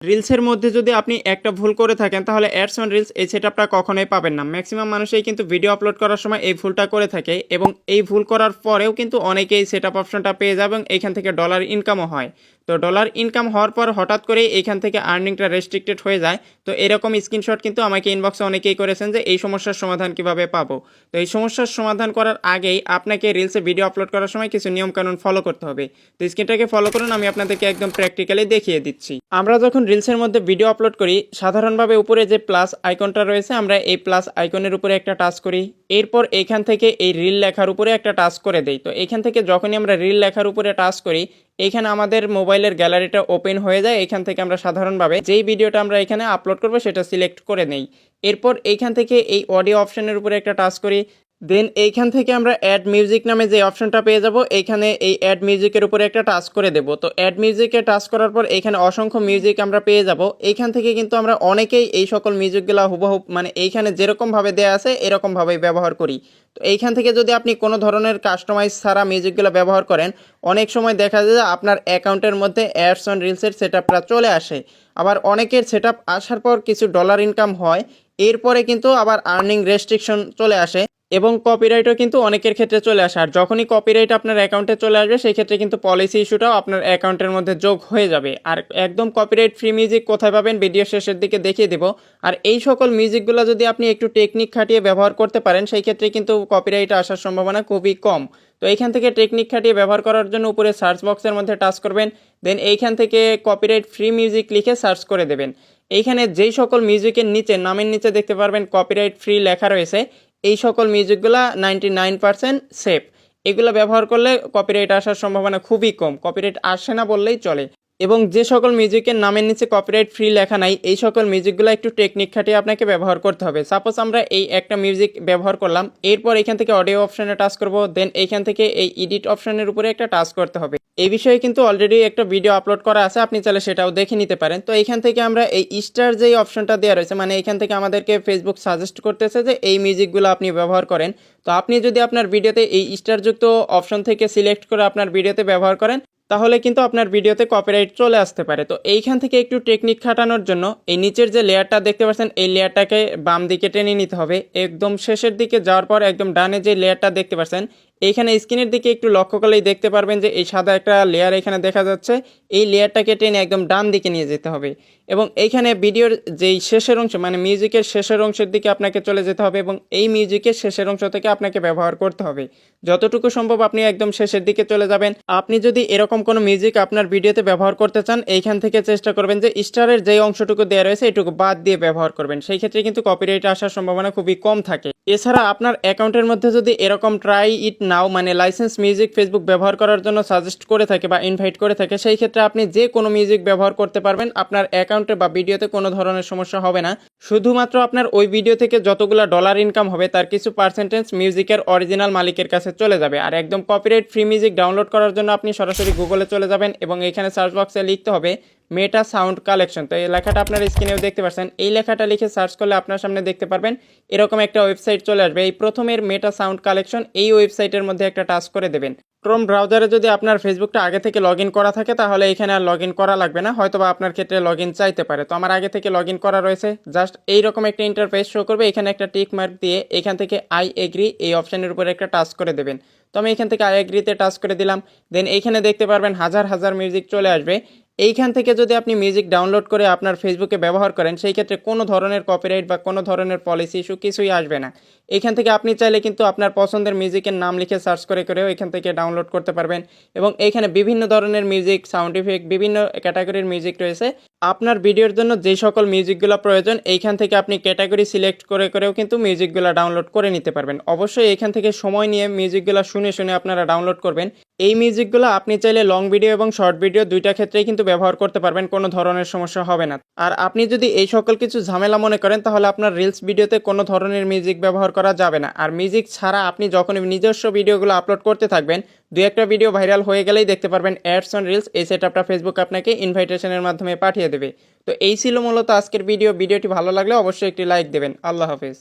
রিলসের মধ্যে যদি আপনি একটা ভুল করে থাকেন তাহলে অ্যাডস অন রিলস এই সেটআপটা কখনোই পাবেন না। ম্যাক্সিমাম মানুষই কিন্তু ভিডিও আপলোড করার সময় এই ভুলটা করে থাকে এবং এই ভুল করার পরেও কিন্তু অনেকেই সেটআপ অপশনটা পেয়ে যাবে এবং এখান থেকে ডলার ইনকামও হয়। তো ডলার ইনকাম হওয়ার পর হঠাৎ করেই এখান থেকে আর্নিংটা রেস্ট্রিক্টেড হয়ে যায়। তো এরকম স্ক্রিনশট কিন্তু আমাকে ইনবক্সে অনেকেই করেছেন যে এই সমস্যার সমাধান কিভাবে পাবো। তো এই সমস্যার সমাধান করার আগেই আপনাকে রিলসে ভিডিও আপলোড করার সময় কিছু নিয়মকানুন ফলো করতে হবে। তো স্ক্রিনটাকে ফলো করুন, আমি আপনাদেরকে একদম প্র্যাকটিক্যালি দেখিয়ে দিচ্ছি। আমরা যখন রিলসের মধ্যে ভিডিও আপলোড করি সাধারণভাবে উপরে যে প্লাস আইকনটা রয়েছে আমরা এই প্লাস আইকনের উপরে একটা টাচ করি, এরপর এখান থেকে এই রিল লেখার উপরে একটা টাচ করে দেই। তো এখান থেকে যখনই আমরা রিল লেখার উপরে টাচ করি এইখানে আমাদের মোবাইলের গ্যালারিটা ওপেন হয়ে যায়। এখান থেকে আমরা সাধারণভাবে যেই ভিডিওটা আমরা এখানে আপলোড করব সেটা সিলেক্ট করে নেই। এরপর এইখান থেকে এই অডিও অপশনের উপরে একটা টাচ করি, দেন এইখান থেকে আমরা অ্যাড মিউজিক নামে যে অপশনটা পেয়ে যাব এইখানে এই অ্যাড মিউজিকের উপরে একটা টাচ করে দেব। তো অ্যাড মিউজিকে টাচ করার পর এখানে অসংখ্য মিউজিক আমরা পেয়ে যাব। এইখান থেকে কিন্তু আমরা অনেকেই এই সকল মিউজিকগুলো হুবহু মানে এইখানে যেরকমভাবে দেওয়া আছে এরকমভাবেই ব্যবহার করি। তো এইখান থেকে যদি আপনি কোনো ধরনের কাস্টমাইজ ছাড়া মিউজিকগুলো ব্যবহার করেন অনেক সময় দেখা যায় যে আপনার অ্যাকাউন্টের মধ্যে অ্যাডস অন রিলসের সেটআপটা চলে আসে। আবার অনেকের সেটআপ আসার পর কিছু ডলার ইনকাম হয়, এরপরে কিন্তু আবার আর্নিং রেস্ট্রিকশন চলে আসে এবং কপিরাইটও কিন্তু অনেকের ক্ষেত্রে চলে আসে। আর যখনই কপিরাইট আপনার অ্যাকাউন্টে চলে আসবে সেই ক্ষেত্রে কিন্তু পলিসি ইস্যুটাও আপনার অ্যাকাউন্টের মধ্যে যোগ হয়ে যাবে। আর একদম কপিরাইট ফ্রি মিউজিক কোথায় পাবেন ভিডিও শেষের দিকে দেখিয়ে দেবো। আর এই সকল মিউজিকগুলো যদি আপনি একটু টেকনিক খাটিয়ে ব্যবহার করতে পারেন সেই ক্ষেত্রে কিন্তু কপিরাইট আসার সম্ভাবনা খুবই কম। তো এইখান থেকে টেকনিক খাটিয়ে ব্যবহার করার জন্য উপরে সার্চ বক্সের মধ্যে টাচ করবেন, দেন এইখান থেকে কপিরাইট ফ্রি মিউজিক লিখে সার্চ করে দেবেন। এইখানে যেই সকল মিউজিকের নিচে নামের নিচে দেখতে পারবেন কপিরাইট ফ্রি লেখা রয়েছে এই সকল মিউজিকগুলো 99% সেফ। এগুলো ব্যবহার করলে কপিরাইট আসার সম্ভাবনা খুবই কম, কপিরাইট আসে না বললেই চলে। এবং যে সকল মিউজিকের নামের নিচে কপিরাইট ফ্রি লেখা নাই এই সকল মিউজিকগুলো একটু টেকনিক খাটিয়ে আপনাকে ব্যবহার করতে হবে। সাপোজ আমরা এই একটা মিউজিক ব্যবহার করলাম, এরপর এখান থেকে অডিও অপশনে টাচ করব, দেন এইখান থেকে এই এডিট অপশনের উপরে একটা টাচ করতে হবে। এই বিষয়ে কিন্তু অলরেডি একটা ভিডিও আপলোড করা আছে, আপনি চাইলে সেটাও দেখে নিতে পারেন। তো এইখান থেকে আমরা এই স্টার যেই অপশনটা দেওয়া রয়েছে মানে এখান থেকে আমাদেরকে ফেসবুক সাজেস্ট করতেছে যে এই মিউজিকগুলো আপনি ব্যবহার করেন। তো আপনি যদি আপনার ভিডিওতে এই স্টারযুক্ত অপশন থেকে সিলেক্ট করে আপনার ভিডিওতে ব্যবহার করেন তাহলে কিন্তু আপনার ভিডিওতে কপিরাইট চলে আসতে পারে। তো এইখান থেকে একটু টেকনিক খাটানোর জন্য এই নিচের যে লেয়ারটা দেখতে পাচ্ছেন এই লেয়ারটাকে বাম দিকে টেনে নিতে হবে। একদম শেষের দিকে যাওয়ার পর একদম ডানে যে লেয়ারটা দেখতে পাচ্ছেন এইখানে স্ক্রিনের দিকে একটু লক্ষ্য করলেই দেখতে পারবেন যে এই সাদা একটা লেয়ার এখানে দেখা যাচ্ছে, এই লেয়ারটাকে টেনে একদম ডান দিকে নিয়ে যেতে হবে এবং এইখানে ভিডিওর যেই শেষের অংশ মানে মিউজিকের শেষের অংশের দিকে আপনাকে চলে যেতে হবে এবং এই মিউজিকের শেষের অংশ থেকে আপনাকে ব্যবহার করতে হবে। যতটুকু সম্ভব আপনি একদম শেষের দিকে চলে যাবেন। আপনি যদি এরকম কোনো মিউজিক আপনার ভিডিওতে ব্যবহার করতে চান এইখান থেকে চেষ্টা করবেন যে স্টারের যেই অংশটুকু দেওয়া রয়েছে এটুকু বাদ দিয়ে ব্যবহার করবেন, সেই ক্ষেত্রে কিন্তু কপিরাইট আসার সম্ভাবনা খুবই কম থাকে। এছাড়া আপনার অ্যাকাউন্টের মধ্যে যদি এরকম ট্রাই ইট নাও মানে লাইসেন্স মিউজিক ফেসবুক ব্যবহার করার জন্য সাজেস্ট করে থাকে বা ইনভাইট করে থাকে সেই ক্ষেত্রে আপনি যে কোনো মিউজিক ব্যবহার করতে পারবেন, আপনার অ্যাকাউন্টে বা ভিডিওতে কোনো ধরনের সমস্যা হবে না। শুধুমাত্র আপনার ওই ভিডিও থেকে যতগুলো ডলার ইনকাম হবে তার কিছু পার্সেন্টেজ মিউজিকের অরিজিনাল মালিকের কাছে চলে যাবে। আর একদম কপিরাইট ফ্রি মিউজিক ডাউনলোড করার জন্য আপনি সরাসরি গুগলে চলে যাবেন এবং এখানে সার্চ বক্সে লিখতে হবে মেটা সাউন্ড কালেকশন। তো এই লেখাটা আপনার স্ক্রিনেও দেখতে পাচ্ছেন, এই লেখাটা লিখে সার্চ করলে আপনার সামনে দেখতে পারবেন এরকম একটা ওয়েবসাইট চলে আসবে। এই প্রথমের মেটা সাউন্ড কালেকশন এই ওয়েবসাইটের মধ্যে একটা টাচ করে দেবেন। ক্রোম ব্রাউজারে যদি আপনার ফেসবুকটা আগে থেকে লগ ইন করা থাকে তাহলে এখানে আর লগ ইন করা লাগবে না, হয়তো বা আপনার ক্ষেত্রে লগ ইন চাইতে পারে। তো আমার আগে থেকে লগ ইন করা রয়েছে, জাস্ট এইরকম একটা ইন্টারফেস শো করবে, এখানে একটা টিক মার্ক দিয়ে এখান থেকে আই এগ্রি এই অপশানের উপরে একটা টাচ করে দেবেন। তো আমি এখান থেকে আই এগ্রিতে টাচ করে দিলাম, দেন এইখানে দেখতে পারবেন হাজার হাজার মিউজিক চলে আসবে। এইখান থেকে যদি আপনি মিউজিক ডাউনলোড করে আপনার ফেসবুকে ব্যবহার করেন সেই ক্ষেত্রে কোনো ধরনের কপিরাইট বা কোনো ধরনের পলিসি ইস্যু কিছুই আসবে না। এখান থেকে আপনি চাইলে কিন্তু আপনার পছন্দের মিউজিকের নাম লিখে সার্চ করে করেও এখান থেকে ডাউনলোড করতে পারবেন এবং এইখানে বিভিন্ন ধরনের মিউজিক সাউন্ড ইফেক্ট বিভিন্ন ক্যাটাগরির মিউজিক রয়েছে। আপনার ভিডিওর জন্য যে সকল মিউজিকগুলো প্রয়োজন এইখান থেকে আপনি ক্যাটাগরি সিলেক্ট করে করেও কিন্তু মিউজিকগুলো ডাউনলোড করে নিতে পারবেন। অবশ্যই এখান থেকে সময় নিয়ে মিউজিকগুলো শুনে শুনে আপনারা ডাউনলোড করবেন। এই মিউজিকগুলো আপনি চাইলে লং ভিডিও এবং শর্ট ভিডিও দুইটা ক্ষেত্রেই কিন্তু ব্যবহার করতে পারবেন, কোনো ধরনের সমস্যা হবে না। আর আপনি যদি এই সকল কিছু ঝামেলা মনে করেন তাহলে আপনার রিলস ভিডিওতে কোনো ধরনের মিউজিক ব্যবহার করা যাবে না। আর মিউজিক ছাড়া আপনি যখন নিজস্ব ভিডিওগুলো আপলোড করতে থাকবেন দুই একটা ভিডিও ভাইরাল হয়ে গেলেই দেখতে পারবেন অ্যাডস অন রিলস এই সেটআপটা ফেসবুক আপনাকে ইনভাইটেশনের মাধ্যমে পাঠিয়ে দেবে। তো এই ছিল মূলত আজকের ভিডিওটি ভালো লাগলে অবশ্যই একটি লাইক দেবেন। আল্লাহ হাফেজ।